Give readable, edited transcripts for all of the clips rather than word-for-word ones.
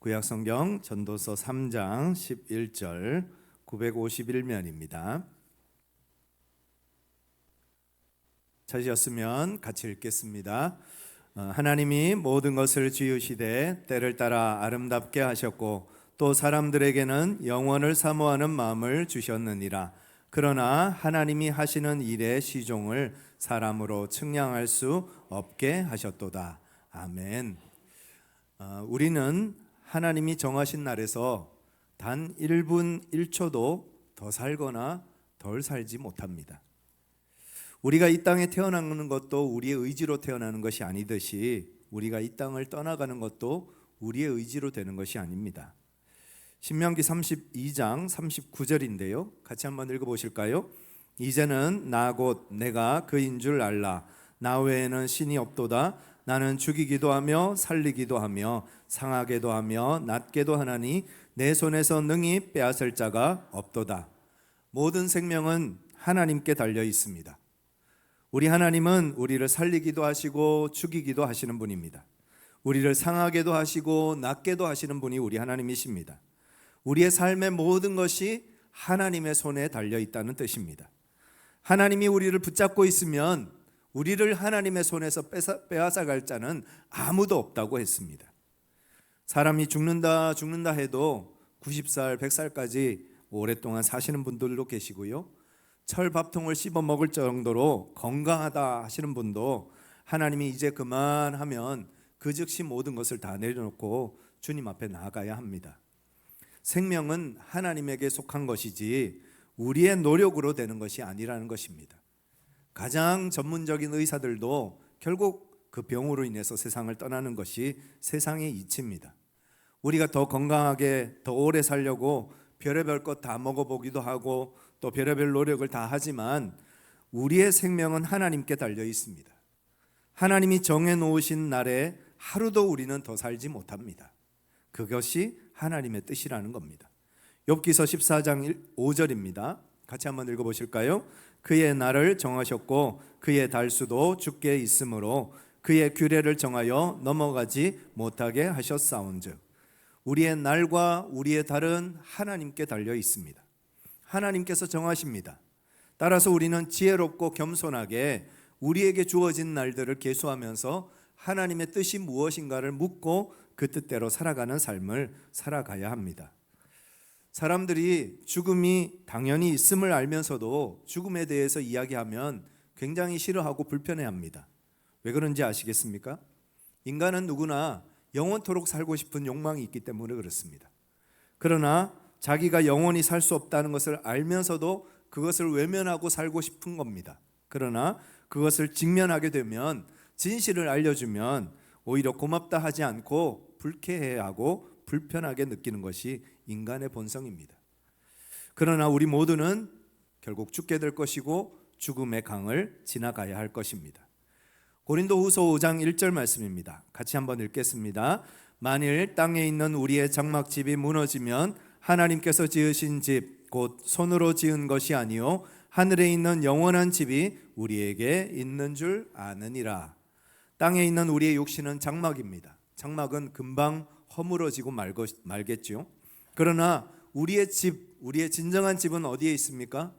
구약성경 전도서 3장 11절 951면입니다. 찾으셨으면 같이 읽겠습니다. 하나님이 모든 것을 지으시되 때를 따라 아름답게 하셨고 또 사람들에게는 영원을 사모하는 마음을 주셨느니라. 그러나 하나님이 하시는 일의 시종을 사람으로 측량할 수 없게 하셨도다. 아멘. 우리는 하나님이 정하신 날에서 단 1분 1초도 더 살거나 덜 살지 못합니다. 우리가 이 땅에 태어나는 것도 우리의 의지로 태어나는 것이 아니듯이 우리가 이 땅을 떠나가는 것도 우리의 의지로 되는 것이 아닙니다. 신명기 32장 39절인데요. 같이 한번 읽어보실까요? 이제는 나 곧 내가 그인 줄 알라. 나 외에는 신이 없도다. 나는 죽이기도 하며 살리기도 하며 상하게도 하며 낫게도 하나니 내 손에서 능히 빼앗을 자가 없도다. 모든 생명은 하나님께 달려 있습니다. 우리 하나님은 우리를 살리기도 하시고 죽이기도 하시는 분입니다. 우리를 상하게도 하시고 낫게도 하시는 분이 우리 하나님이십니다. 우리의 삶의 모든 것이 하나님의 손에 달려 있다는 뜻입니다. 하나님이 우리를 붙잡고 있으면 우리를 하나님의 손에서 빼앗아갈 자는 아무도 없다고 했습니다. 사람이 죽는다 해도 90살, 100살까지 오랫동안 사시는 분들도 계시고요. 철밥통을 씹어 먹을 정도로 건강하다 하시는 분도 하나님이 이제 그만하면 그 즉시 모든 것을 다 내려놓고 주님 앞에 나아가야 합니다. 생명은 하나님에게 속한 것이지 우리의 노력으로 되는 것이 아니라는 것입니다. 가장 전문적인 의사들도 결국 그 병으로 인해서 세상을 떠나는 것이 세상의 이치입니다. 우리가 더 건강하게 더 오래 살려고 별의별 것 다 먹어보기도 하고 또 별의별 노력을 다 하지만 우리의 생명은 하나님께 달려 있습니다. 하나님이 정해놓으신 날에 하루도 우리는 더 살지 못합니다. 그것이 하나님의 뜻이라는 겁니다. 욥기서 14장 5절입니다. 같이 한번 읽어보실까요? 그의 날을 정하셨고 그의 달수도 주께 있으므로 그의 규례를 정하여 넘어가지 못하게 하셨사온즉. 우리의 날과 우리의 달은 하나님께 달려 있습니다. 하나님께서 정하십니다. 따라서 우리는 지혜롭고 겸손하게 우리에게 주어진 날들을 계수하면서 하나님의 뜻이 무엇인가를 묻고 그 뜻대로 살아가는 삶을 살아가야 합니다. 사람들이 죽음이 당연히 있음을 알면서도 죽음에 대해서 이야기하면 굉장히 싫어하고 불편해합니다. 왜 그런지 아시겠습니까? 인간은 누구나 영원토록 살고 싶은 욕망이 있기 때문에 그렇습니다. 그러나 자기가 영원히 살 수 없다는 것을 알면서도 그것을 외면하고 살고 싶은 겁니다. 그러나 그것을 직면하게 되면, 진실을 알려주면 오히려 고맙다 하지 않고 불쾌해하고 불편하게 느끼는 것이 인간의 본성입니다. 그러나 우리 모두는 결국 죽게 될 것이고 죽음의 강을 지나가야 할 것입니다. 고린도후서 5장 1절 말씀입니다. 같이 한번 읽겠습니다. 만일 땅에 있는 우리의 장막집이 무너지면 하나님께서 지으신 집 곧 손으로 지은 것이 아니요 하늘에 있는 영원한 집이 우리에게 있는 줄 아느니라. 땅에 있는 우리의 육신은 장막입니다. 장막은 금방 허물어지고 말겠죠. 그러나 우리의 집, 우리의 진정한 집은 어디에 있습니까?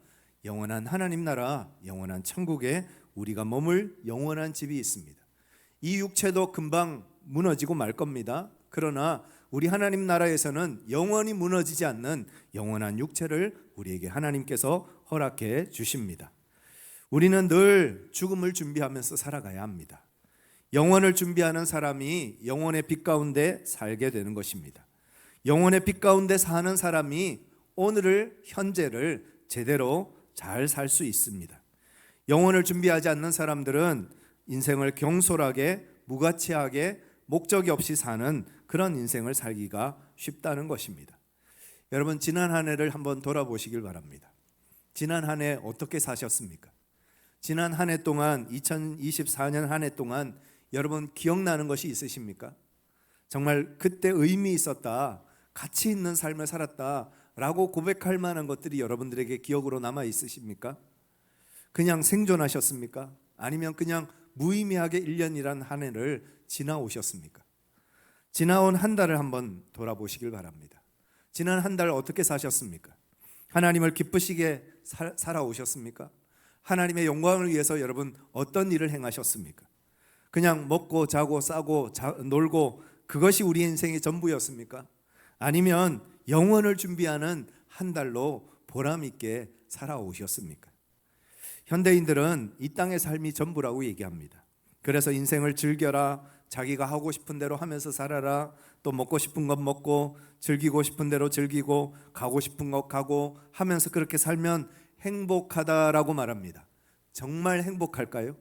영원한 하나님 나라, 영원한 천국에 우리가 머물 영원한 집이 있습니다. 이 육체도 금방 무너지고 말 겁니다. 그러나 우리 하나님 나라에서는 영원히 무너지지 않는 영원한 육체를 우리에게 하나님께서 허락해 주십니다. 우리는 늘 죽음을 준비하면서 살아가야 합니다. 영원을 준비하는 사람이 영원의 빛 가운데 살게 되는 것입니다. 영원의 빛 가운데 사는 사람이 오늘을, 현재를 제대로 잘 살 수 있습니다. 영원을 준비하지 않는 사람들은 인생을 경솔하게, 무가치하게, 목적이 없이 사는 그런 인생을 살기가 쉽다는 것입니다. 여러분, 지난 한 해를 한번 돌아보시길 바랍니다. 지난 한 해 어떻게 사셨습니까? 지난 한 해 동안, 2024년 한 해 동안 여러분 기억나는 것이 있으십니까? 정말 그때 의미 있었다, 가치 있는 삶을 살았다 라고 고백할 만한 것들이 여러분들에게 기억으로 남아 있으십니까? 그냥 생존하셨습니까? 아니면 그냥 무의미하게 1년이란 한 해를 지나오셨습니까? 지나온 한 달을 한번 돌아보시길 바랍니다. 지난 한 달 어떻게 사셨습니까? 하나님을 기쁘시게 살아오셨습니까? 하나님의 영광을 위해서 여러분 어떤 일을 행하셨습니까? 그냥 먹고 자고 싸고 놀고 그것이 우리 인생의 전부였습니까? 아니면 영원을 준비하는 한 달로 보람 있게 살아오셨습니까? 현대인들은 이 땅의 삶이 전부라고 얘기합니다. 그래서 인생을 즐겨라, 자기가 하고 싶은 대로 하면서 살아라, 또 먹고 싶은 것 먹고 즐기고 싶은 대로 즐기고 가고 싶은 것 가고 하면서 그렇게 살면 행복하다라고 말합니다. 정말 행복할까요?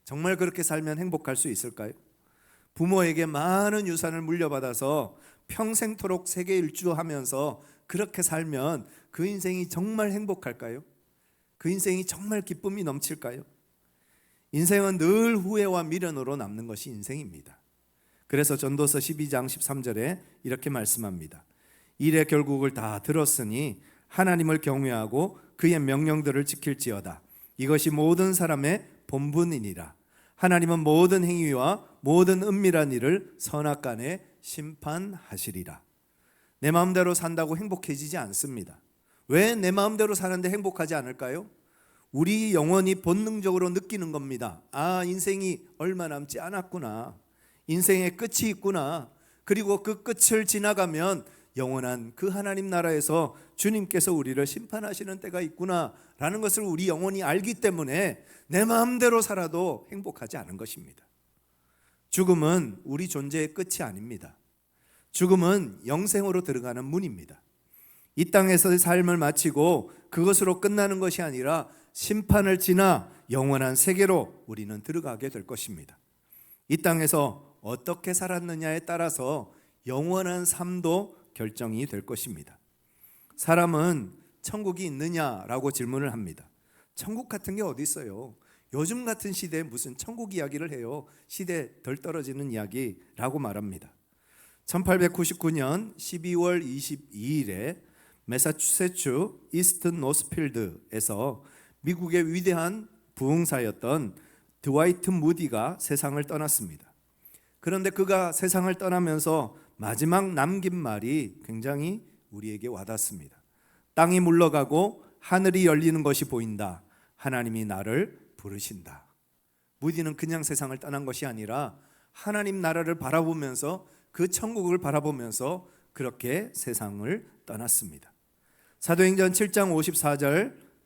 정말 그렇게 살면 행복할 수 있을까요? 부모에게 많은 유산을 물려받아서 평생토록 세계 일주하면서 그렇게 살면 그 인생이 정말 행복할까요? 그 인생이 정말 기쁨이 넘칠까요? 인생은 늘 후회와 미련으로 남는 것이 인생입니다. 그래서 전도서 12장 13절에 이렇게 말씀합니다. 일의 결국을 다 들었으니 하나님을 경외하고 그의 명령들을 지킬지어다. 이것이 모든 사람의 본분이니라. 하나님은 모든 행위와 모든 은밀한 일을 선악간에 심판하시리라. 내 마음대로 산다고 행복해지지 않습니다. 왜 내 마음대로 사는데 행복하지 않을까요? 우리 영혼이 본능적으로 느끼는 겁니다. 아, 인생이 얼마 남지 않았구나. 인생의 끝이 있구나. 그리고 그 끝을 지나가면 영원한 그 하나님 나라에서 주님께서 우리를 심판하시는 때가 있구나 라는 것을 우리 영혼이 알기 때문에 내 마음대로 살아도 행복하지 않은 것입니다. 죽음은 우리 존재의 끝이 아닙니다. 죽음은 영생으로 들어가는 문입니다. 이 땅에서의 삶을 마치고 그것으로 끝나는 것이 아니라 심판을 지나 영원한 세계로 우리는 들어가게 될 것입니다. 이 땅에서 어떻게 살았느냐에 따라서 영원한 삶도 결정이 될 것입니다. 사람은 천국이 있느냐라고 질문을 합니다. 천국 같은 게 어디 있어요? 요즘 같은 시대에 무슨 천국 이야기를 해요? 시대 덜 떨어지는 이야기라고 말합니다. 1899년 12월 22일에 매사추세츠 이스트 노스필드에서 미국의 위대한 부흥사였던 드와이트 무디가 세상을 떠났습니다. 그런데 그가 세상을 떠나면서 마지막 남긴 말이 굉장히 우리에게 와닿습니다. 땅이 물러가고 하늘이 열리는 것이 보인다. 하나님이 나를 부르신다. 무디는 그냥 세상을 떠난 것이 아니라 하나님 나라를 바라보면서 그 천국을 바라보면서 그렇게 세상을 떠났습니다. 사도행전 7장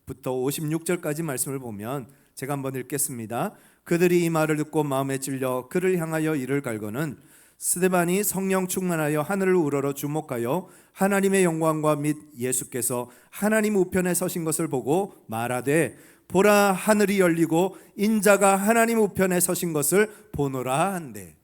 54절부터 56절까지 말씀을 보면 제가 한번 읽겠습니다. 그들이 이 말을 듣고 마음에 찔려 그를 향하여 이를 갈고는 스데반이 성령 충만하여 하늘을 우러러 주목하여 하나님의 영광과 및 예수께서 하나님 우편에 서신 것을 보고 말하되 보라 하늘이 열리고 인자가 하나님 우편에 서신 것을 보노라 한대.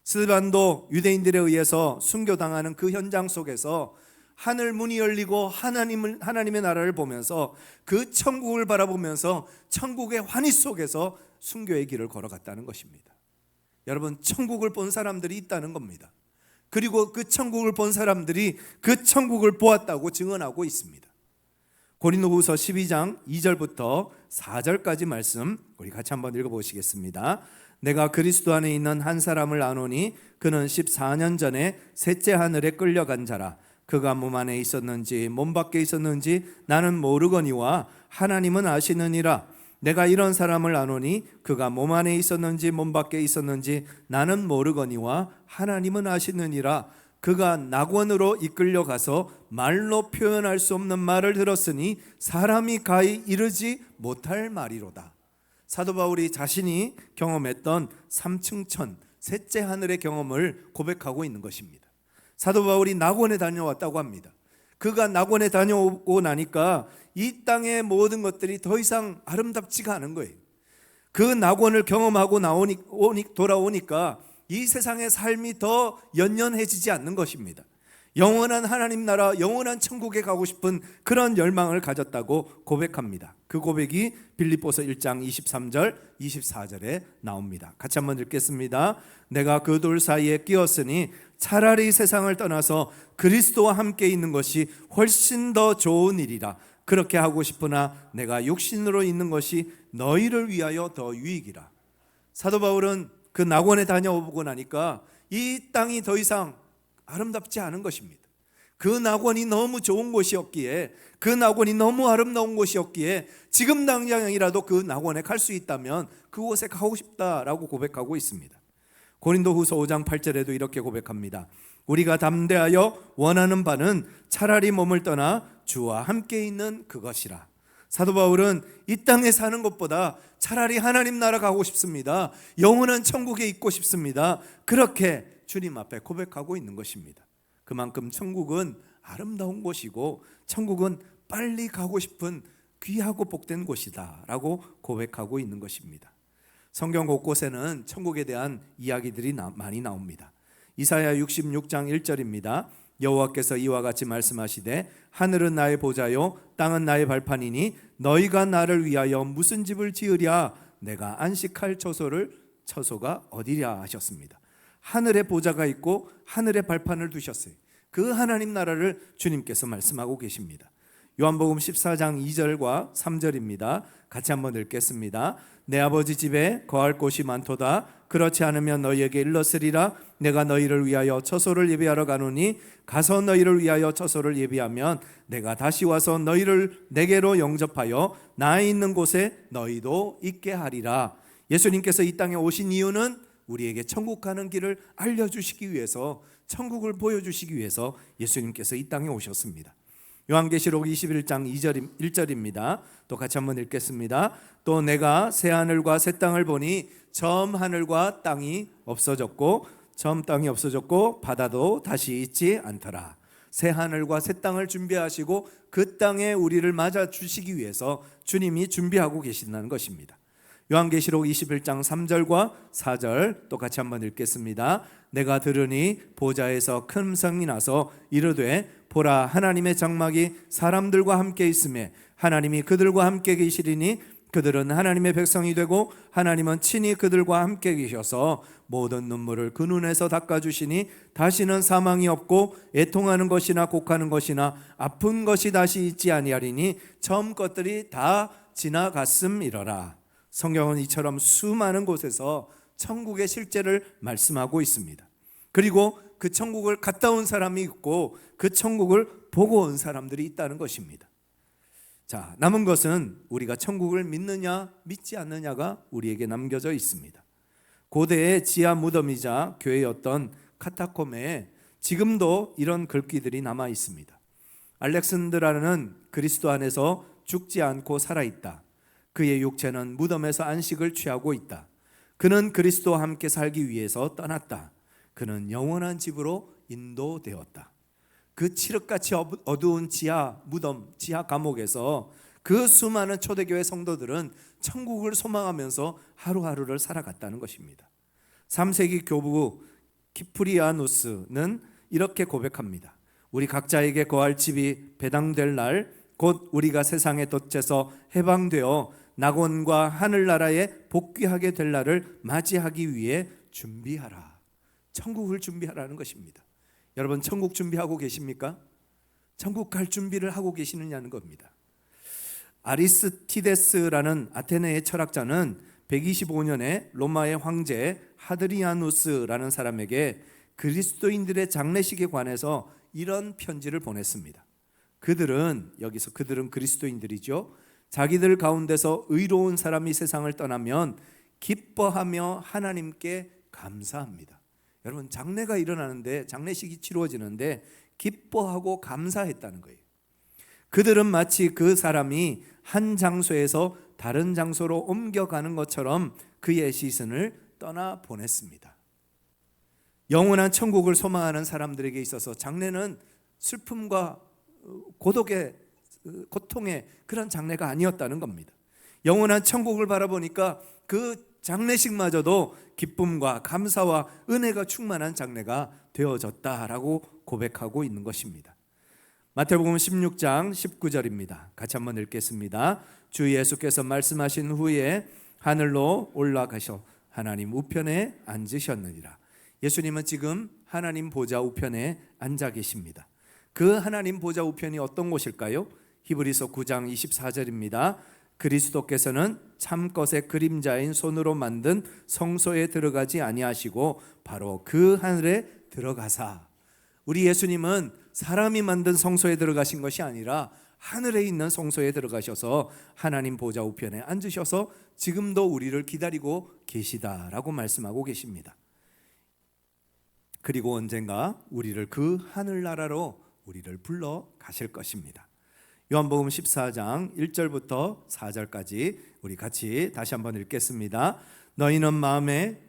스데반도 유대인들에 의해서 순교당하는 그 현장 속에서 하늘 문이 열리고 하나님의 나라를 보면서 그 천국을 바라보면서 천국의 환희 속에서 순교의 길을 걸어갔다는 것입니다. 여러분, 천국을 본 사람들이 있다는 겁니다. 그리고 그 천국을 본 사람들이 그 천국을 보았다고 증언하고 있습니다. 고린도후서 12장 2절부터 4절까지 말씀 우리 같이 한번 읽어보시겠습니다. 내가 그리스도 안에 있는 한 사람을 아노니 그는 14년 전에 셋째 하늘에 끌려간 자라. 그가 몸 안에 있었는지 몸 밖에 있었는지 나는 모르거니와 하나님은 아시느니라. 내가 이런 사람을 아노니 그가 몸 안에 있었는지 몸 밖에 있었는지 나는 모르거니와 하나님은 아시느니라. 그가 낙원으로 이끌려가서 말로 표현할 수 없는 말을 들었으니 사람이 가히 이르지 못할 말이로다. 사도 바울이 자신이 경험했던 삼층천 셋째 하늘의 경험을 고백하고 있는 것입니다. 사도 바울이 낙원에 다녀왔다고 합니다. 그가 낙원에 다녀오고 나니까 이 땅의 모든 것들이 더 이상 아름답지가 않은 거예요. 그 낙원을 경험하고 돌아오니까 이 세상의 삶이 더 연연해지지 않는 것입니다. 영원한 하나님 나라, 영원한 천국에 가고 싶은 그런 열망을 가졌다고 고백합니다. 그 고백이 빌립보서 1장 23절 24절에 나옵니다. 같이 한번 읽겠습니다. 내가 그 돌 사이에 끼었으니 차라리 세상을 떠나서 그리스도와 함께 있는 것이 훨씬 더 좋은 일이라. 그렇게 하고 싶으나 내가 육신으로 있는 것이 너희를 위하여 더 유익이라. 사도 바울은 그 낙원에 다녀오고 나니까 이 땅이 더 이상 아름답지 않은 것입니다. 그 낙원이 너무 좋은 곳이었기에, 그 낙원이 너무 아름다운 곳이었기에 지금 당장이라도 그 낙원에 갈 수 있다면 그곳에 가고 싶다라고 고백하고 있습니다. 고린도후서 5장 8절에도 이렇게 고백합니다. 우리가 담대하여 원하는 바는 차라리 몸을 떠나 주와 함께 있는 그것이라. 사도 바울은 이 땅에 사는 것보다 차라리 하나님 나라 가고 싶습니다. 영원한 천국에 있고 싶습니다. 그렇게 주님 앞에 고백하고 있는 것입니다. 그만큼 천국은 아름다운 곳이고 천국은 빨리 가고 싶은 귀하고 복된 곳이다 라고 고백하고 있는 것입니다. 성경 곳곳에는 천국에 대한 이야기들이 많이 나옵니다. 이사야 66장 1절입니다. 여호와께서 이와 같이 말씀하시되 하늘은 나의 보좌요 땅은 나의 발판이니 너희가 나를 위하여 무슨 집을 지으랴 내가 안식할 처소가 어디랴 하셨습니다. 하늘에 보좌가 있고 하늘에 발판을 두셨어요. 그 하나님 나라를 주님께서 말씀하고 계십니다. 요한복음 14장 2절과 3절입니다. 같이 한번 읽겠습니다. 내 아버지 집에 거할 곳이 많도다. 그렇지 않으면 너희에게 일렀으리라. 내가 너희를 위하여 처소를 예비하러 가노니 가서 너희를 위하여 처소를 예비하면 내가 다시 와서 너희를 내게로 영접하여 나 있는 곳에 너희도 있게 하리라. 예수님께서 이 땅에 오신 이유는 우리에게 천국 가는 길을 알려주시기 위해서, 천국을 보여주시기 위해서 예수님께서 이 땅에 오셨습니다. 요한계시록 21장 1절입니다. 또 같이 한번 읽겠습니다. 또 내가 새 하늘과 새 땅을 보니 처음 하늘과 땅이 없어졌고 처음 땅이 없어졌고 바다도 다시 있지 않더라. 새 하늘과 새 땅을 준비하시고 그 땅에 우리를 맞아 주시기 위해서 주님이 준비하고 계신다는 것입니다. 요한계시록 21장 3절과 4절 또 같이 한번 읽겠습니다. 내가 들으니 보좌에서 큰 음성이 나서 이르되 보라 하나님의 장막이 사람들과 함께 있으며 하나님이 그들과 함께 계시리니 그들은 하나님의 백성이 되고 하나님은 친히 그들과 함께 계셔서 모든 눈물을 그 눈에서 닦아주시니 다시는 사망이 없고 애통하는 것이나 곡하는 것이나 아픈 것이 다시 있지 아니하리니 처음 것들이 다 지나갔음이러라. 성경은 이처럼 수많은 곳에서 천국의 실제를 말씀하고 있습니다. 그리고 그 천국을 갔다 온 사람이 있고 그 천국을 보고 온 사람들이 있다는 것입니다. 자, 남은 것은 우리가 천국을 믿느냐 믿지 않느냐가 우리에게 남겨져 있습니다. 고대의 지하 무덤이자 교회였던 카타콤에 지금도 이런 글귀들이 남아 있습니다. 알렉산드라는 그리스도 안에서 죽지 않고 살아있다. 그의 육체는 무덤에서 안식을 취하고 있다. 그는 그리스도와 함께 살기 위해서 떠났다. 그는 영원한 집으로 인도되었다. 그 칠흑같이 어두운 지하 무덤, 지하 감옥에서 그 수많은 초대교회 성도들은 천국을 소망하면서 하루하루를 살아갔다는 것입니다. 3세기 교부 키프리아누스는 이렇게 고백합니다. 우리 각자에게 거할 집이 배당될 날, 곧 우리가 세상의 덫에서 해방되어 낙원과 하늘나라에 복귀하게 될 날을 맞이하기 위해 준비하라. 천국을 준비하라는 것입니다. 여러분 천국 준비하고 계십니까? 천국 갈 준비를 하고 계시느냐는 겁니다. 아리스티데스라는 아테네의 철학자는 125년에 로마의 황제 하드리아누스라는 사람에게 그리스도인들의 장례식에 관해서 이런 편지를 보냈습니다. 그들은 그리스도인들이죠. 자기들 가운데서 의로운 사람이 세상을 떠나면 기뻐하며 하나님께 감사합니다. 여러분 장례가 일어나는데, 장례식이 치루어지는데 기뻐하고 감사했다는 거예요. 그들은 마치 그 사람이 한 장소에서 다른 장소로 옮겨가는 것처럼 그의 시선을 떠나 보냈습니다. 영원한 천국을 소망하는 사람들에게 있어서 장례는 슬픔과 고통의 그런 장례가 아니었다는 겁니다. 영원한 천국을 바라보니까 그 장례식마저도 기쁨과 감사와 은혜가 충만한 장례가 되어졌다라고 고백하고 있는 것입니다. 마태복음 16장 19절입니다. 같이 한번 읽겠습니다. 주 예수께서 말씀하신 후에 하늘로 올라가셔 하나님 우편에 앉으셨느니라. 예수님은 지금 하나님 보좌 우편에 앉아 계십니다. 그 하나님 보좌 우편이 어떤 곳일까요? 히브리서 9장 24절입니다. 그리스도께서는 참것의 그림자인 손으로 만든 성소에 들어가지 아니하시고 바로 그 하늘에 들어가사. 우리 예수님은 사람이 만든 성소에 들어가신 것이 아니라 하늘에 있는 성소에 들어가셔서 하나님 보좌 우편에 앉으셔서 지금도 우리를 기다리고 계시다라고 말씀하고 계십니다. 그리고 언젠가 우리를 그 하늘나라로 우리를 불러 가실 것입니다. 요한복음 14장 1절부터 4절까지 우리 같이 다시 한번 읽겠습니다. 너희는 마음에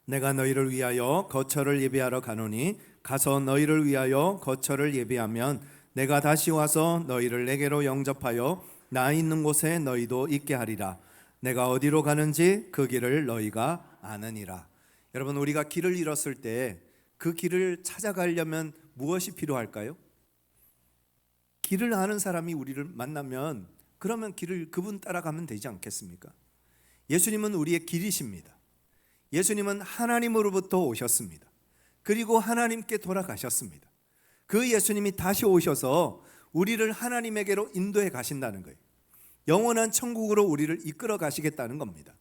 내가 너희를 위하여 거처를 예비하러 가노니 가서 너희를 위하여 거처를 예비하면 내가 다시 와서 너희를 내게로 영접하여 나 있는 곳에 너희도 있게 하리라. 내가 어디로 가는지 그 길을 너희가 아느니라. 여러분, 우리가 길을 잃었을 때 그 길을 찾아가려면 무엇이 필요할까요? 길을 아는 사람이 우리를 만나면 그러면 길을 그분 따라가면 되지 않겠습니까? 예수님은 우리의 길이십니다. 예수님은 하나님으로부터 오셨습니다. 그리고 하나님께 돌아가셨습니다. 그 예수님이 다시 오셔서 우리를 하나님에게로 인도해 가신다는 거예요. 영원한 천국으로 우리를 이끌어 가시겠다는 겁니다.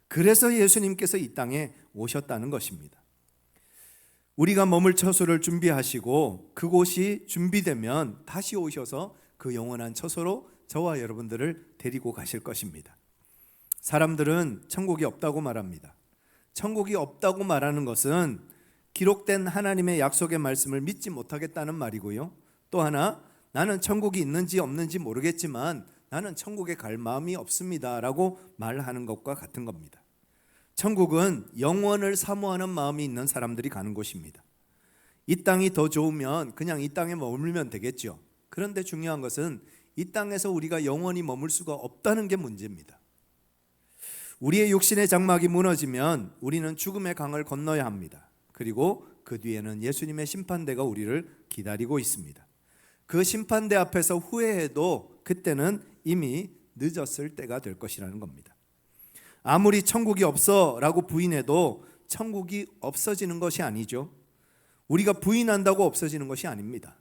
그래서 예수님께서 이 땅에 오셨다는 것입니다. 우리가 머물 처소를 준비하시고 그곳이 준비되면 다시 오셔서 그 영원한 처소로 저와 여러분들을 데리고 가실 것입니다. 사람들은 천국이 없다고 말합니다. 천국이 없다고 말하는 것은 기록된 하나님의 약속의 말씀을 믿지 못하겠다는 말이고요. 또 하나, 나는 천국이 있는지 없는지 모르겠지만 나는 천국에 갈 마음이 없습니다 라고 말하는 것과 같은 겁니다. 천국은 영원을 사모하는 마음이 있는 사람들이 가는 곳입니다. 이 땅이 더 좋으면 그냥 이 땅에 머물면 되겠죠. 그런데 중요한 것은 이 땅에서 우리가 영원히 머물 수가 없다는 게 문제입니다. 우리의 육신의 장막이 무너지면 우리는 죽음의 강을 건너야 합니다. 그리고 그 뒤에는 예수님의 심판대가 우리를 기다리고 있습니다. 그 심판대 앞에서 후회해도 그때는 이미 늦었을 때가 될 것이라는 겁니다. 아무리 천국이 없어 라고 부인해도 천국이 없어지는 것이 아니죠. 우리가 부인한다고 없어지는 것이 아닙니다.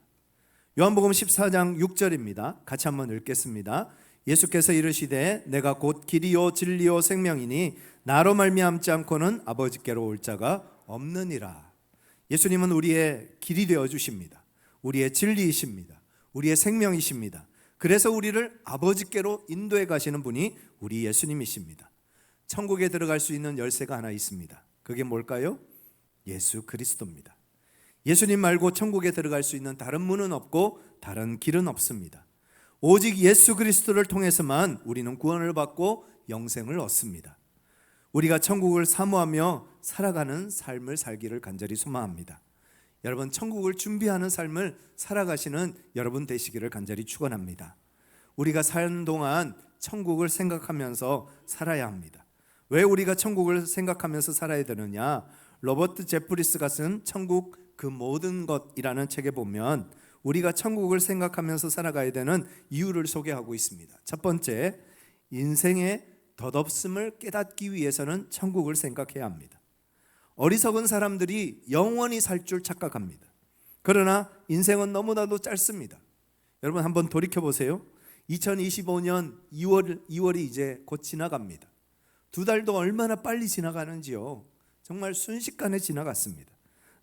요한복음 14장 6절입니다. 같이 한번 읽겠습니다. 예수께서 이르시되 내가 곧 길이요 진리요 생명이니 나로 말미암지 않고는 아버지께로 올 자가 없느니라. 예수님은 우리의 길이 되어 주십니다. 우리의 진리이십니다. 우리의 생명이십니다. 그래서 우리를 아버지께로 인도해 가시는 분이 우리 예수님이십니다. 천국에 들어갈 수 있는 열쇠가 하나 있습니다. 그게 뭘까요? 예수 그리스도입니다. 예수님 말고 천국에 들어갈 수 있는 다른 문은 없고 다른 길은 없습니다. 오직 예수 그리스도를 통해서만 우리는 구원을 받고 영생을 얻습니다. 우리가 천국을 사모하며 살아가는 삶을 살기를 간절히 소망합니다. 여러분, 천국을 준비하는 삶을 살아가시는 여러분 되시기를 간절히 축원합니다. 우리가 사는 동안 천국을 생각하면서 살아야 합니다. 왜 우리가 천국을 생각하면서 살아야 되느냐? 로버트 제프리스가 쓴 천국 그 모든 것이라는 책에 보면 우리가 천국을 생각하면서 살아가야 되는 이유를 소개하고 있습니다. 첫 번째, 인생의 덧없음을 깨닫기 위해서는 천국을 생각해야 합니다. 어리석은 사람들이 영원히 살 줄 착각합니다. 그러나 인생은 너무나도 짧습니다. 여러분 한번 돌이켜보세요. 2025년 2월이 이제 곧 지나갑니다. 2달도 얼마나 빨리 지나가는지요. 정말 순식간에 지나갔습니다.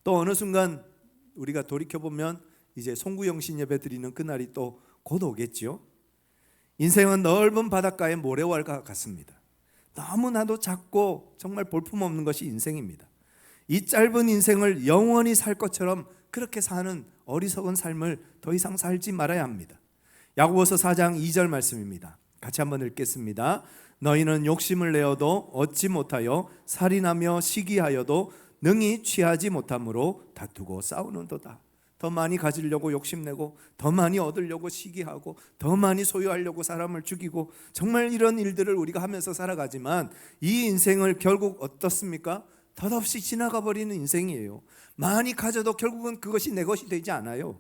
또 어느 순간 우리가 돌이켜보면 이제 송구영신 예배 드리는 그날이 또 곧 오겠죠. 인생은 넓은 바닷가의 모래알과 같습니다. 너무나도 작고 정말 볼품없는 것이 인생입니다. 이 짧은 인생을 영원히 살 것처럼 그렇게 사는 어리석은 삶을 더 이상 살지 말아야 합니다. 야고보서 4장 2절 말씀입니다. 같이 한번 읽겠습니다. 너희는 욕심을 내어도 얻지 못하여 살인하며 시기하여도 능히 취하지 못함으로 다투고 싸우는도다. 더 많이 가지려고 욕심내고 더 많이 얻으려고 시기하고 더 많이 소유하려고 사람을 죽이고 정말 이런 일들을 우리가 하면서 살아가지만 이 인생을 결국 어떻습니까? 덧없이 지나가 버리는 인생이에요. 많이 가져도 결국은 그것이 내 것이 되지 않아요.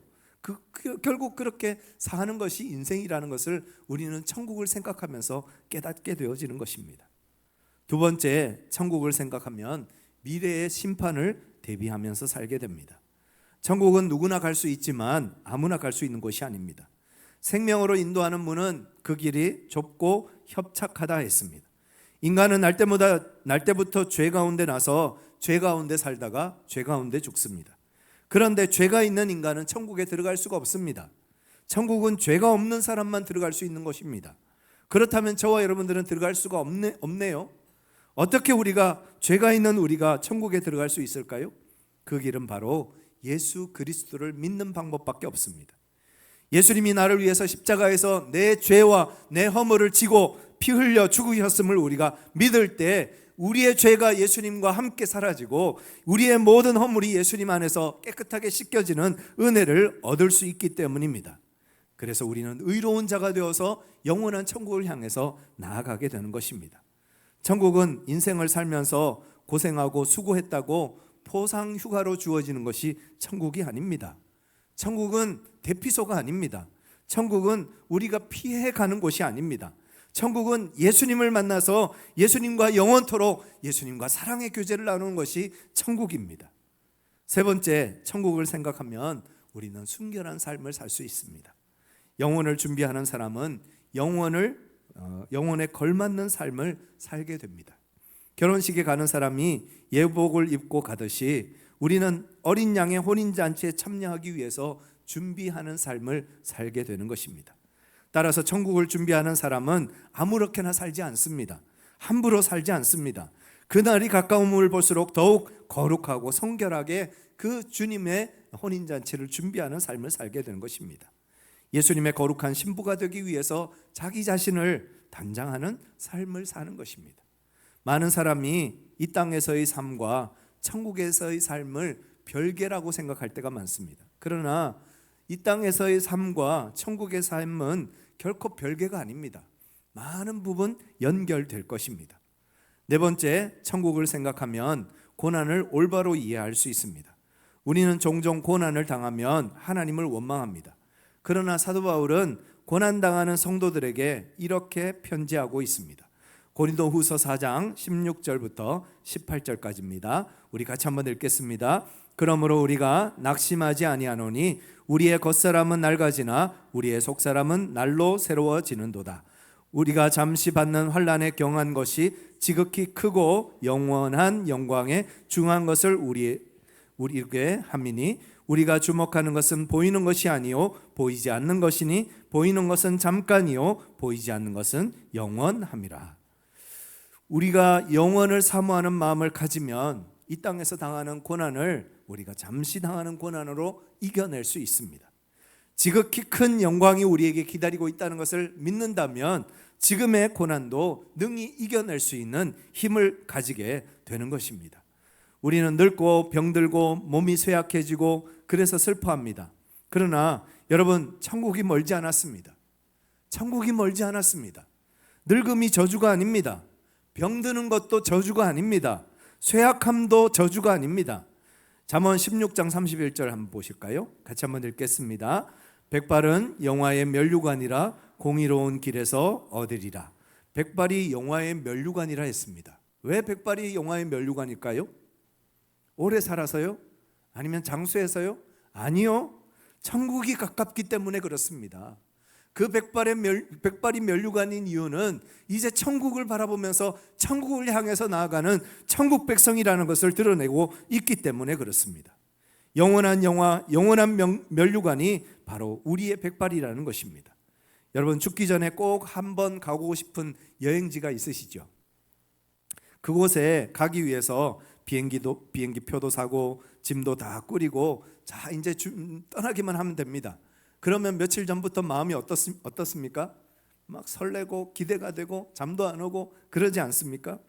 결국 그렇게 사는 것이 인생이라는 것을 우리는 천국을 생각하면서 깨닫게 되어지는 것입니다. 두 번째, 천국을 생각하면 미래의 심판을 대비하면서 살게 됩니다. 천국은 누구나 갈 수 있지만 아무나 갈 수 있는 곳이 아닙니다. 생명으로 인도하는 문은 그 길이 좁고 협착하다 했습니다. 인간은 날 때부터 죄 가운데 나서 죄 가운데 살다가 죄 가운데 죽습니다. 그런데 죄가 있는 인간은 천국에 들어갈 수가 없습니다. 천국은 죄가 없는 사람만 들어갈 수 있는 것입니다. 그렇다면 저와 여러분들은 들어갈 수가 없네요. 어떻게 우리가, 죄가 있는 우리가 천국에 들어갈 수 있을까요? 그 길은 바로 예수 그리스도를 믿는 방법밖에 없습니다. 예수님이 나를 위해서 십자가에서 내 죄와 내 허물을 지고 피 흘려 죽으셨음을 우리가 믿을 때 우리의 죄가 예수님과 함께 사라지고 우리의 모든 허물이 예수님 안에서 깨끗하게 씻겨지는 은혜를 얻을 수 있기 때문입니다. 그래서 우리는 의로운 자가 되어서 영원한 천국을 향해서 나아가게 되는 것입니다. 천국은 인생을 살면서 고생하고 수고했다고 포상 휴가로 주어지는 것이 천국이 아닙니다. 천국은 대피소가 아닙니다. 천국은 우리가 피해가는 곳이 아닙니다. 천국은 예수님을 만나서 예수님과 영원토록 예수님과 사랑의 교제를 나누는 것이 천국입니다. 세 번째, 천국을 생각하면 우리는 순결한 삶을 살 수 있습니다. 영혼을 준비하는 사람은 영혼에 걸맞는 삶을 살게 됩니다. 결혼식에 가는 사람이 예복을 입고 가듯이 우리는 어린 양의 혼인잔치에 참여하기 위해서 준비하는 삶을 살게 되는 것입니다. 따라서 천국을 준비하는 사람은 아무렇게나 살지 않습니다. 함부로 살지 않습니다. 그날이 가까움을 볼수록 더욱 거룩하고 성결하게 그 주님의 혼인잔치를 준비하는 삶을 살게 되는 것입니다. 예수님의 거룩한 신부가 되기 위해서 자기 자신을 단장하는 삶을 사는 것입니다. 많은 사람이 이 땅에서의 삶과 천국에서의 삶을 별개라고 생각할 때가 많습니다. 그러나 이 땅에서의 삶과 천국의 삶은 결코 별개가 아닙니다. 많은 부분 연결될 것입니다. 네 번째, 천국을 생각하면 고난을 올바로 이해할 수 있습니다. 우리는 종종 고난을 당하면 하나님을 원망합니다. 그러나 사도 바울은 고난당하는 성도들에게 이렇게 편지하고 있습니다. 고린도후서 4장 16절부터 18절까지입니다. 우리 같이 한번 읽겠습니다. 그러므로 우리가 낙심하지 아니하노니 우리의 겉사람은 낡아지나 우리의 속사람은 날로 새로워지는도다. 우리가 잠시 받는 환난에 경한 것이 지극히 크고 영원한 영광에 중한 것을 우리에게 함이니 우리가 주목하는 것은 보이는 것이 아니요 보이지 않는 것이니 보이는 것은 잠깐이요 보이지 않는 것은 영원함이라. 우리가 영원을 사모하는 마음을 가지면 이 땅에서 당하는 고난을 우리가 잠시 당하는 고난으로 이겨낼 수 있습니다. 지극히 큰 영광이 우리에게 기다리고 있다는 것을 믿는다면 지금의 고난도 능히 이겨낼 수 있는 힘을 가지게 되는 것입니다. 우리는 늙고 병들고 몸이 쇠약해지고 그래서 슬퍼합니다. 그러나 여러분, 천국이 멀지 않았습니다. 천국이 멀지 않았습니다. 늙음이 저주가 아닙니다. 병드는 것도 저주가 아닙니다. 쇠약함도 저주가 아닙니다. 잠언 16장 31절 한번 보실까요? 같이 한번 읽겠습니다. 백발은 영화의 면류관이라 공의로운 길에서 얻으리라. 백발이 영화의 면류관이라 했습니다. 왜 백발이 영화의 면류관일까요? 오래 살아서요? 아니면 장수해서요? 아니요. 천국이 가깝기 때문에 그렇습니다. 그 백발이 면류관인 이유는 이제 천국을 바라보면서 천국을 향해서 나아가는 천국 백성이라는 것을 드러내고 있기 때문에 그렇습니다. 영원한 영화, 영원한 면류관이 바로 우리의 백발이라는 것입니다. 여러분, 죽기 전에 꼭 한번 가고 싶은 여행지가 있으시죠? 그곳에 가기 위해서 비행기표도 사고 짐도 다 꾸리고 자 이제 떠나기만 하면 됩니다. 그러면 며칠 전부터 마음이 어떻습니까? 막 설레고 기대가 되고 잠도 안 오고 그러지 않습니까?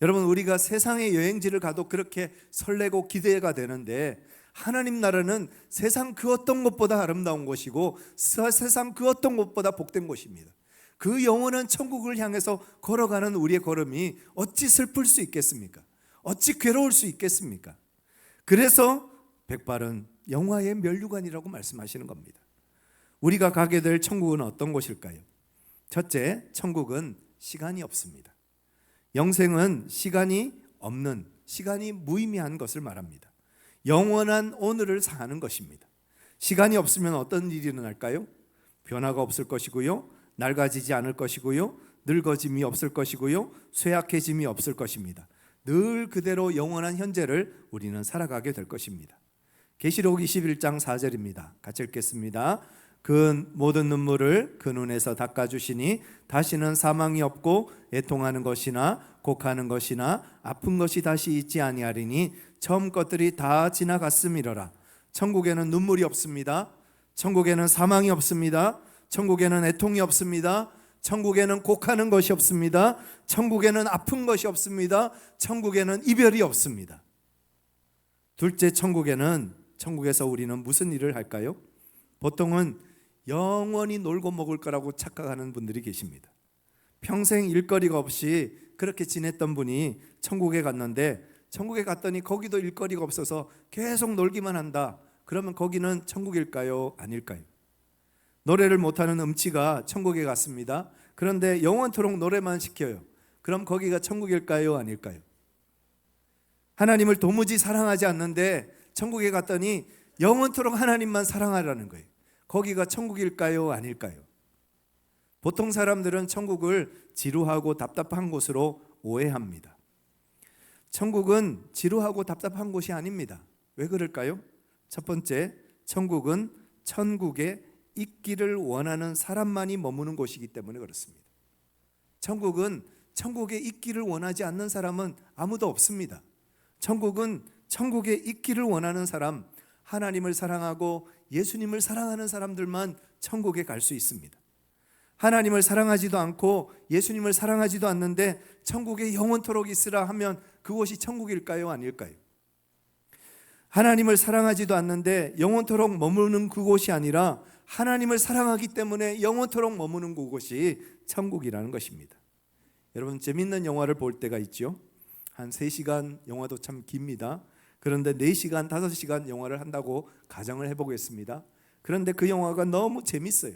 여러분, 우리가 세상의 여행지를 가도 그렇게 설레고 기대가 되는데 하나님 나라는 세상 그 어떤 것보다 아름다운 곳이고 세상 그 어떤 것보다 복된 곳입니다. 그 영원한 천국을 향해서 걸어가는 우리의 걸음이 어찌 슬플 수 있겠습니까? 어찌 괴로울 수 있겠습니까? 그래서 백발은 영화의 면류관이라고 말씀하시는 겁니다. 우리가 가게 될 천국은 어떤 곳일까요? 첫째, 천국은 시간이 없습니다. 영생은 시간이 없는, 시간이 무의미한 것을 말합니다. 영원한 오늘을 사는 것입니다. 시간이 없으면 어떤 일이 일어날까요? 변화가 없을 것이고요, 낡아지지 않을 것이고요, 늙어짐이 없을 것이고요, 쇠약해짐이 없을 것입니다. 늘 그대로 영원한 현재를 우리는 살아가게 될 것입니다. 계시록 21장 4절입니다. 같이 읽겠습니다. 그 모든 눈물을 그 눈에서 닦아주시니 다시는 사망이 없고 애통하는 것이나 곡하는 것이나 아픈 것이 다시 있지 아니하리니 처음 것들이 다 지나갔음이로라. 천국에는 눈물이 없습니다. 천국에는 사망이 없습니다. 천국에는 애통이 없습니다. 천국에는 곡하는 것이 없습니다. 천국에는 아픈 것이 없습니다. 천국에는 이별이 없습니다. 둘째, 천국에서 우리는 무슨 일을 할까요? 보통은 영원히 놀고 먹을 거라고 착각하는 분들이 계십니다. 평생 일거리가 없이 그렇게 지냈던 분이 천국에 갔는데, 천국에 갔더니 거기도 일거리가 없어서 계속 놀기만 한다. 그러면 거기는 천국일까요? 아닐까요? 노래를 못하는 음치가 천국에 갔습니다. 그런데 영원토록 노래만 시켜요. 그럼 거기가 천국일까요? 아닐까요? 하나님을 도무지 사랑하지 않는데 천국에 갔더니 영원토록 하나님만 사랑하라는 거예요. 거기가 천국일까요? 아닐까요? 보통 사람들은 천국을 지루하고 답답한 곳으로 오해합니다. 천국은 지루하고 답답한 곳이 아닙니다. 왜 그럴까요? 첫 번째, 천국은 천국에 있기를 원하는 사람만이 머무는 곳이기 때문에 그렇습니다. 천국은 천국에 있기를 원하지 않는 사람은 아무도 없습니다. 천국은 천국에 있기를 원하는 사람, 하나님을 사랑하고 예수님을 사랑하는 사람들만 천국에 갈 수 있습니다. 하나님을 사랑하지도 않고 예수님을 사랑하지도 않는데 천국에 영원토록 있으라 하면 그곳이 천국일까요? 아닐까요? 하나님을 사랑하지도 않는데 영원토록 머무는 그곳이 아니라 하나님을 사랑하기 때문에 영원토록 머무는 그곳이 천국이라는 것입니다. 여러분, 재밌는 영화를 볼 때가 있죠. 한 3시간 영화도 참 깁니다. 그런데 4시간, 5시간 영화를 한다고 가정을 해보겠습니다. 그런데 그 영화가 너무 재밌어요.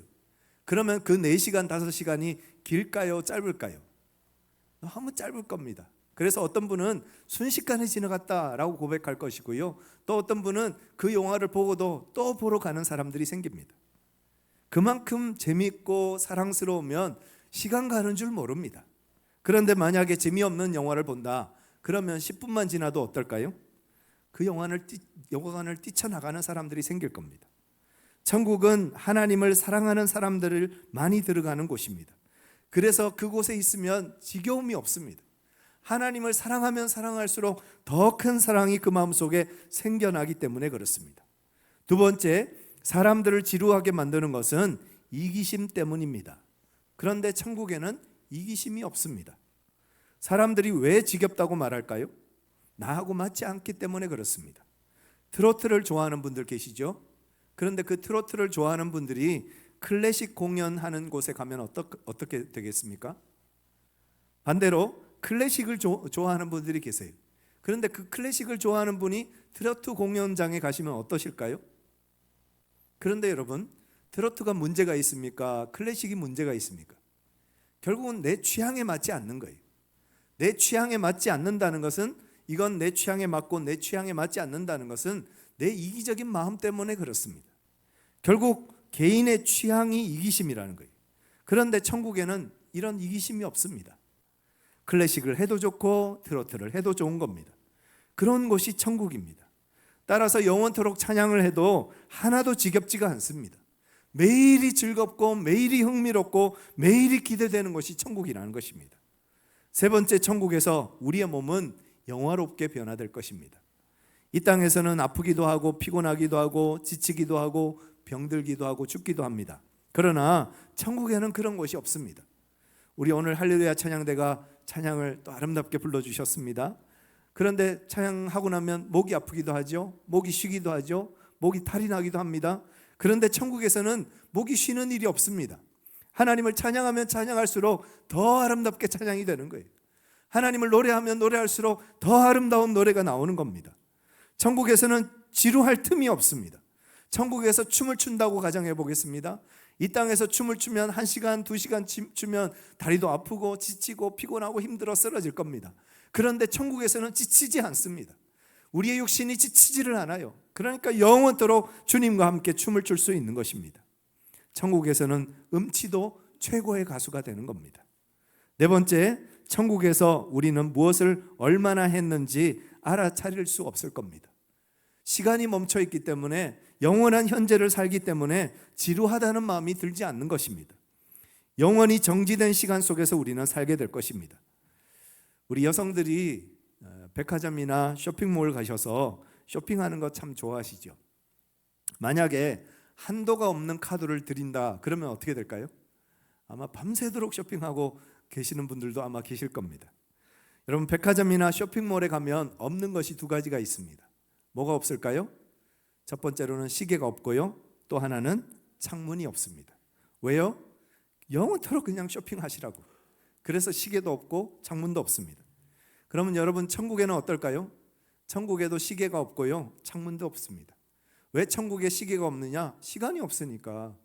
그러면 그 4시간, 5시간이 길까요? 짧을까요? 너무 짧을 겁니다. 그래서 어떤 분은 순식간에 지나갔다라고 고백할 것이고요, 또 어떤 분은 그 영화를 보고도 또 보러 가는 사람들이 생깁니다. 그만큼 재밌고 사랑스러우면 시간 가는 줄 모릅니다. 그런데 만약에 재미없는 영화를 본다 그러면 10분만 지나도 어떨까요? 그 영화관을 뛰쳐나가는 사람들이 생길 겁니다. 천국은 하나님을 사랑하는 사람들을 많이 들어가는 곳입니다. 그래서 그곳에 있으면 지겨움이 없습니다. 하나님을 사랑하면 사랑할수록 더 큰 사랑이 그 마음속에 생겨나기 때문에 그렇습니다. 두 번째, 사람들을 지루하게 만드는 것은 이기심 때문입니다. 그런데 천국에는 이기심이 없습니다. 사람들이 왜 지겹다고 말할까요? 나하고 맞지 않기 때문에 그렇습니다. 트로트를 좋아하는 분들 계시죠? 그런데 그 트로트를 좋아하는 분들이 클래식 공연하는 곳에 가면 어떻게 되겠습니까? 반대로 클래식을 좋아하는 분들이 계세요. 그런데 그 클래식을 좋아하는 분이 트로트 공연장에 가시면 어떠실까요? 그런데 여러분, 트로트가 문제가 있습니까? 클래식이 문제가 있습니까? 결국은 내 취향에 맞지 않는 거예요. 내 취향에 맞지 않는다는 것은, 이건 내 취향에 맞고 내 취향에 맞지 않는다는 것은 내 이기적인 마음 때문에 그렇습니다. 결국 개인의 취향이 이기심이라는 거예요. 그런데 천국에는 이런 이기심이 없습니다. 클래식을 해도 좋고 트로트를 해도 좋은 겁니다. 그런 곳이 천국입니다. 따라서 영원토록 찬양을 해도 하나도 지겹지가 않습니다. 매일이 즐겁고 매일이 흥미롭고 매일이 기대되는 것이 천국이라는 것입니다. 세 번째, 천국에서 우리의 몸은 영화롭게 변화될 것입니다. 이 땅에서는 아프기도 하고 피곤하기도 하고 지치기도 하고 병들기도 하고 죽기도 합니다. 그러나 천국에는 그런 것이 없습니다. 우리 오늘 할렐루야 찬양대가 찬양을 또 아름답게 불러주셨습니다. 그런데 찬양하고 나면 목이 아프기도 하죠. 목이 쉬기도 하죠. 목이 탈이 나기도 합니다. 그런데 천국에서는 목이 쉬는 일이 없습니다. 하나님을 찬양하면 찬양할수록 더 아름답게 찬양이 되는 거예요. 하나님을 노래하면 노래할수록 더 아름다운 노래가 나오는 겁니다. 천국에서는 지루할 틈이 없습니다. 천국에서 춤을 춘다고 가정해 보겠습니다. 이 땅에서 춤을 추면 1시간, 2시간 추면 다리도 아프고 지치고 피곤하고 힘들어 쓰러질 겁니다. 그런데 천국에서는 지치지 않습니다. 우리의 육신이 지치지를 않아요. 그러니까 영원토록 주님과 함께 춤을 출 수 있는 것입니다. 천국에서는 음치도 최고의 가수가 되는 겁니다. 네 번째, 천국에서 우리는 무엇을 얼마나 했는지 알아차릴 수 없을 겁니다. 시간이 멈춰 있기 때문에, 영원한 현재를 살기 때문에 지루하다는 마음이 들지 않는 것입니다. 영원히 정지된 시간 속에서 우리는 살게 될 것입니다. 우리 여성들이 백화점이나 쇼핑몰 가셔서 쇼핑하는 거 참 좋아하시죠? 만약에 한도가 없는 카드를 드린다 그러면 어떻게 될까요? 아마 밤새도록 쇼핑하고 계시는 분들도 아마 계실 겁니다. 여러분, 백화점이나 쇼핑몰에 가면 없는 것이 두 가지가 있습니다. 뭐가 없을까요? 첫 번째로는 시계가 없고요, 또 하나는 창문이 없습니다. 왜요? 영원토록 그냥 쇼핑하시라고. 그래서 시계도 없고 창문도 없습니다. 그러면 여러분, 천국에는 어떨까요? 천국에도 시계가 없고요, 창문도 없습니다. 왜 천국에 시계가 없느냐? 시간이 없으니까.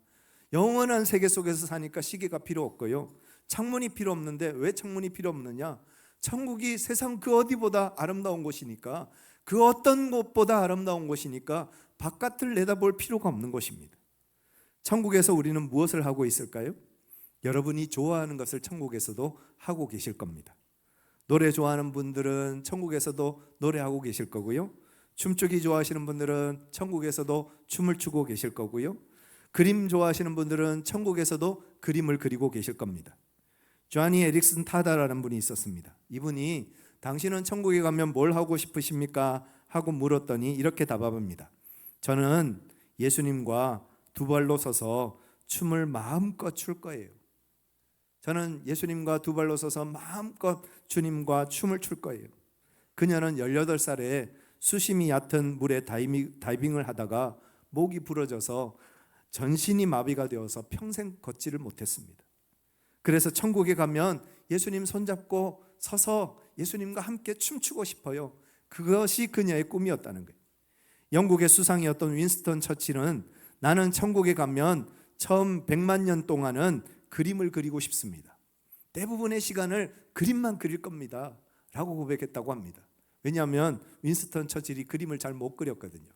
영원한 세계 속에서 사니까 시계가 필요 없고요, 창문이 필요 없는데 왜 창문이 필요 없느냐? 천국이 세상 그 어디보다 아름다운 곳이니까, 그 어떤 곳보다 아름다운 곳이니까 바깥을 내다볼 필요가 없는 것입니다. 천국에서 우리는 무엇을 하고 있을까요? 여러분이 좋아하는 것을 천국에서도 하고 계실 겁니다. 노래 좋아하는 분들은 천국에서도 노래하고 계실 거고요, 춤추기 좋아하시는 분들은 천국에서도 춤을 추고 계실 거고요, 그림 좋아하시는 분들은 천국에서도 그림을 그리고 계실 겁니다. 조니 에릭슨 타다라는 분이 있었습니다. 이분이 당신은 천국에 가면 뭘 하고 싶으십니까? 하고 물었더니 이렇게 답합니다. 저는 예수님과 두 발로 서서 춤을 마음껏 출 거예요. 저는 예수님과 두 발로 서서 마음껏 주님과 춤을 출 거예요. 그녀는 18살에 수심이 얕은 물에 다이빙을 하다가 목이 부러져서 전신이 마비가 되어서 평생 걷지를 못했습니다. 그래서 천국에 가면 예수님 손잡고 서서 예수님과 함께 춤추고 싶어요. 그것이 그녀의 꿈이었다는 거예요. 영국의 수상이었던 윈스턴 처칠은 나는 천국에 가면 처음 100만 년 동안은 그림을 그리고 싶습니다. 대부분의 시간을 그림만 그릴 겁니다 라고 고백했다고 합니다. 왜냐하면 윈스턴 처칠이 그림을 잘 못 그렸거든요.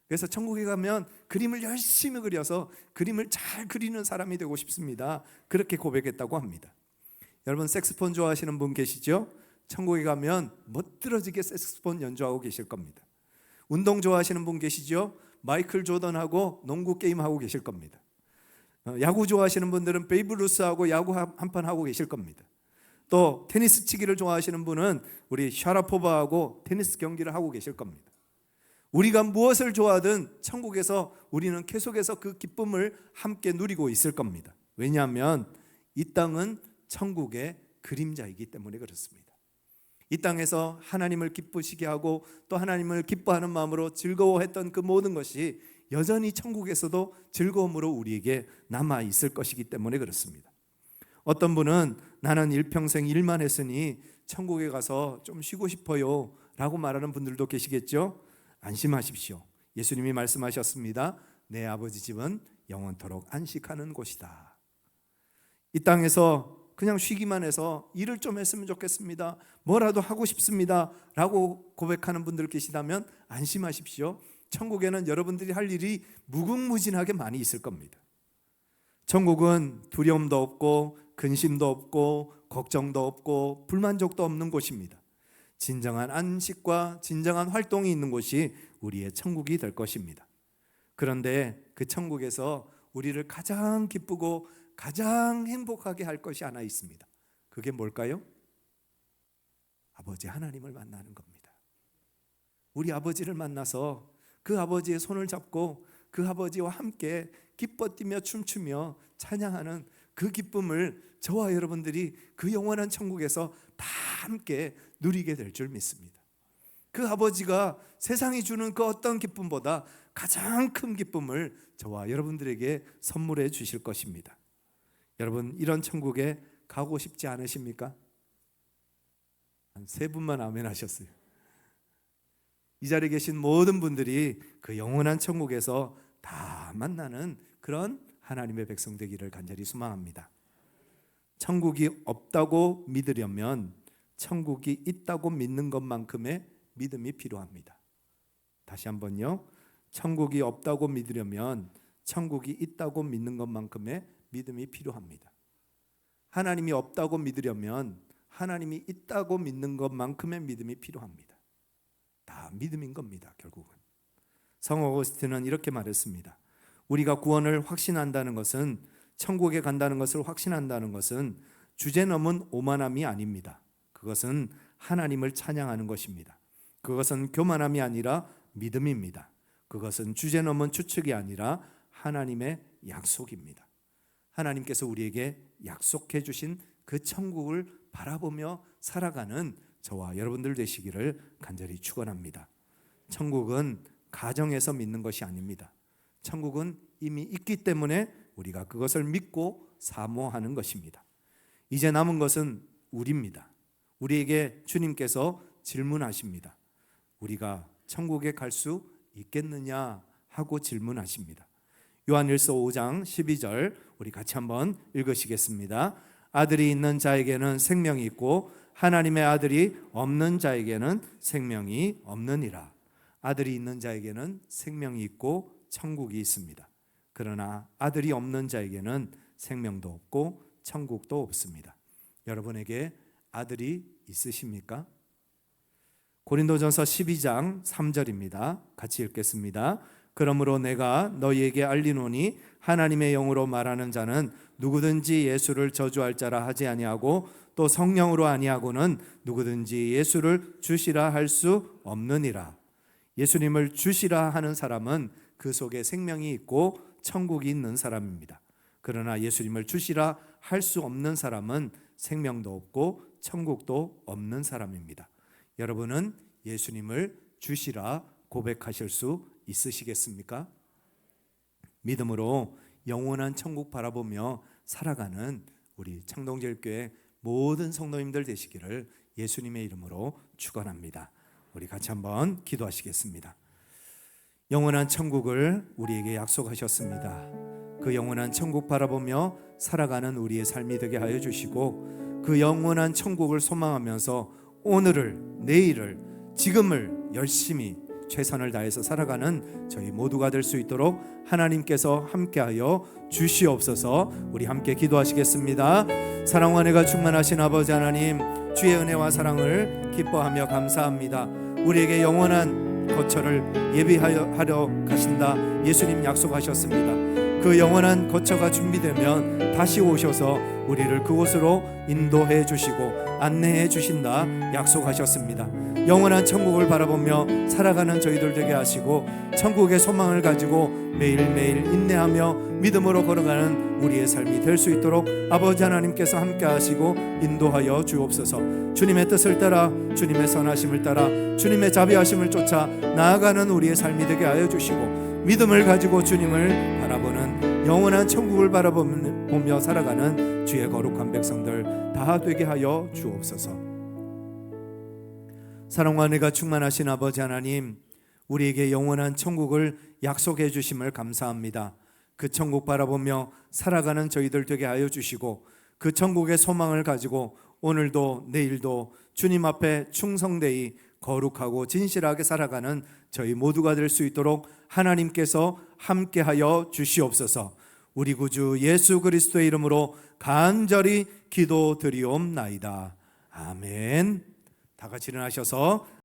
그래서 천국에 가면 그림을 열심히 그려서 그림을 잘 그리는 사람이 되고 싶습니다, 그렇게 고백했다고 합니다. 여러분, 색소폰 좋아하시는 분 계시죠? 천국에 가면 멋들어지게 색소폰 연주하고 계실 겁니다. 운동 좋아하시는 분 계시죠? 마이클 조던하고 농구 게임하고 계실 겁니다. 야구 좋아하시는 분들은 베이브 루스하고 야구 한판 하고 계실 겁니다. 또 테니스 치기를 좋아하시는 분은 우리 샤라포바하고 테니스 경기를 하고 계실 겁니다. 우리가 무엇을 좋아하든 천국에서 우리는 계속해서 그 기쁨을 함께 누리고 있을 겁니다. 왜냐하면 이 땅은 천국의 그림자이기 때문에 그렇습니다. 이 땅에서 하나님을 기쁘시게 하고 또 하나님을 기뻐하는 마음으로 즐거워했던 그 모든 것이 여전히 천국에서도 즐거움으로 우리에게 남아 있을 것이기 때문에 그렇습니다. 어떤 분은 나는 일평생 일만 했으니 천국에 가서 좀 쉬고 싶어요 라고 말하는 분들도 계시겠죠? 안심하십시오. 예수님이 말씀하셨습니다. 내 아버지 집은 영원토록 안식하는 곳이다. 이 땅에서 그냥 쉬기만 해서 일을 좀 했으면 좋겠습니다, 뭐라도 하고 싶습니다 라고 고백하는 분들 계시다면 안심하십시오. 천국에는 여러분들이 할 일이 무궁무진하게 많이 있을 겁니다. 천국은 두려움도 없고 근심도 없고 걱정도 없고 불만족도 없는 곳입니다. 진정한 안식과 진정한 활동이 있는 곳이 우리의 천국이 될 것입니다. 그런데 그 천국에서 우리를 가장 기쁘고 가장 행복하게 할 것이 하나 있습니다. 그게 뭘까요? 아버지 하나님을 만나는 겁니다. 우리 아버지를 만나서 그 아버지의 손을 잡고 그 아버지와 함께 기뻐 뛰며 춤추며 찬양하는 그 기쁨을 저와 여러분들이 그 영원한 천국에서 다 함께 누리게 될 줄 믿습니다. 그 아버지가 세상이 주는 그 어떤 기쁨보다 가장 큰 기쁨을 저와 여러분들에게 선물해 주실 것입니다. 여러분, 이런 천국에 가고 싶지 않으십니까? 한 3분만 아멘 하셨어요. 이 자리에 계신 모든 분들이 그 영원한 천국에서 다 만나는 그런 하나님의 백성 되기를 간절히 소망합니다. 천국이 없다고 믿으려면 천국이 있다고 믿는 것만큼의 믿음이 필요합니다. 다시 한번요. 천국이 없다고 믿으려면 천국이 있다고 믿는 것만큼의 믿음이 필요합니다. 하나님이 없다고 믿으려면 하나님이 있다고 믿는 것만큼의 믿음이 필요합니다. 다 믿음인 겁니다. 결국은 성 어거스틴은 이렇게 말했습니다. 우리가 구원을 확신한다는 것은, 천국에 간다는 것을 확신한다는 것은 주제넘은 오만함이 아닙니다. 그것은 하나님을 찬양하는 것입니다. 그것은 교만함이 아니라 믿음입니다. 그것은 주제넘은 추측이 아니라 하나님의 약속입니다. 하나님께서 우리에게 약속해 주신 그 천국을 바라보며 살아가는 저와 여러분들 되시기를 간절히 축원합니다. 천국은 가정에서 믿는 것이 아닙니다. 천국은 이미 있기 때문에 우리가 그것을 믿고 사모하는 것입니다. 이제 남은 것은 우리입니다. 우리에게 주님께서 질문하십니다. 우리가 천국에 갈 수 있겠느냐 하고 질문하십니다. 요한일서 5장 12절 우리 같이 한번 읽으시겠습니다. 아들이 있는 자에게는 생명이 있고 하나님의 아들이 없는 자에게는 생명이 없느니라. 아들이 있는 자에게는 생명이 있고 천국이 있습니다. 그러나 아들이 없는 자에게는 생명도 없고 천국도 없습니다. 여러분에게 아들이 있으십니까? 고린도전서 12장 3절입니다. 같이 읽겠습니다. 그러므로 내가 너희에게 알리노니 하나님의 영으로 말하는 자는 누구든지 예수를 저주할 자라 하지 아니하고 또 성령으로 아니하고는 누구든지 예수를 주시라 할 수 없느니라. 예수님을 주시라 하는 사람은 그 속에 생명이 있고 천국이 있는 사람입니다. 그러나 예수님을 주시라 할 수 없는 사람은 생명도 없고 천국도 없는 사람입니다. 여러분은 예수님을 주시라 고백하실 수 있으시겠습니까? 믿음으로 영원한 천국 바라보며 살아가는 우리 창동제일교회 모든 성도님들 되시기를 예수님의 이름으로 축원합니다. 우리 같이 한번 기도하시겠습니다. 영원한 천국을 우리에게 약속하셨습니다. 그 영원한 천국 바라보며 살아가는 우리의 삶이 되게 하여 주시고, 그 영원한 천국을 소망하면서 오늘을, 내일을, 지금을 열심히 최선을 다해서 살아가는 저희 모두가 될 수 있도록 하나님께서 함께하여 주시옵소서. 우리 함께 기도하시겠습니다. 사랑과 은혜가 충만하신 아버지 하나님, 주의 은혜와 사랑을 기뻐하며 감사합니다. 우리에게 영원한 거처를 예비하러 가신다 예수님 약속하셨습니다. 그 영원한 거처가 준비되면 다시 오셔서 우리를 그곳으로 인도해 주시고 안내해 주신다 약속하셨습니다. 영원한 천국을 바라보며 살아가는 저희들 되게 하시고, 천국의 소망을 가지고 매일매일 인내하며 믿음으로 걸어가는 우리의 삶이 될 수 있도록 아버지 하나님께서 함께 하시고 인도하여 주옵소서. 주님의 뜻을 따라, 주님의 선하심을 따라, 주님의 자비하심을 쫓아 나아가는 우리의 삶이 되게 하여 주시고, 믿음을 가지고 주님을 바라보는 영원한 천국을 바라보며 살아가는 주의 거룩한 백성들 다 되게 하여 주옵소서. 사랑과 은혜가 충만하신 아버지 하나님, 우리에게 영원한 천국을 약속해 주심을 감사합니다. 그 천국 바라보며 살아가는 저희들 되게 하여 주시고, 그 천국의 소망을 가지고 오늘도 내일도 주님 앞에 충성되이 거룩하고 진실하게 살아가는 저희 모두가 될 수 있도록 하나님께서 함께하여 주시옵소서. 우리 구주 예수 그리스도의 이름으로 간절히 기도드리옵나이다. 아멘. 다 같이 일어나셔서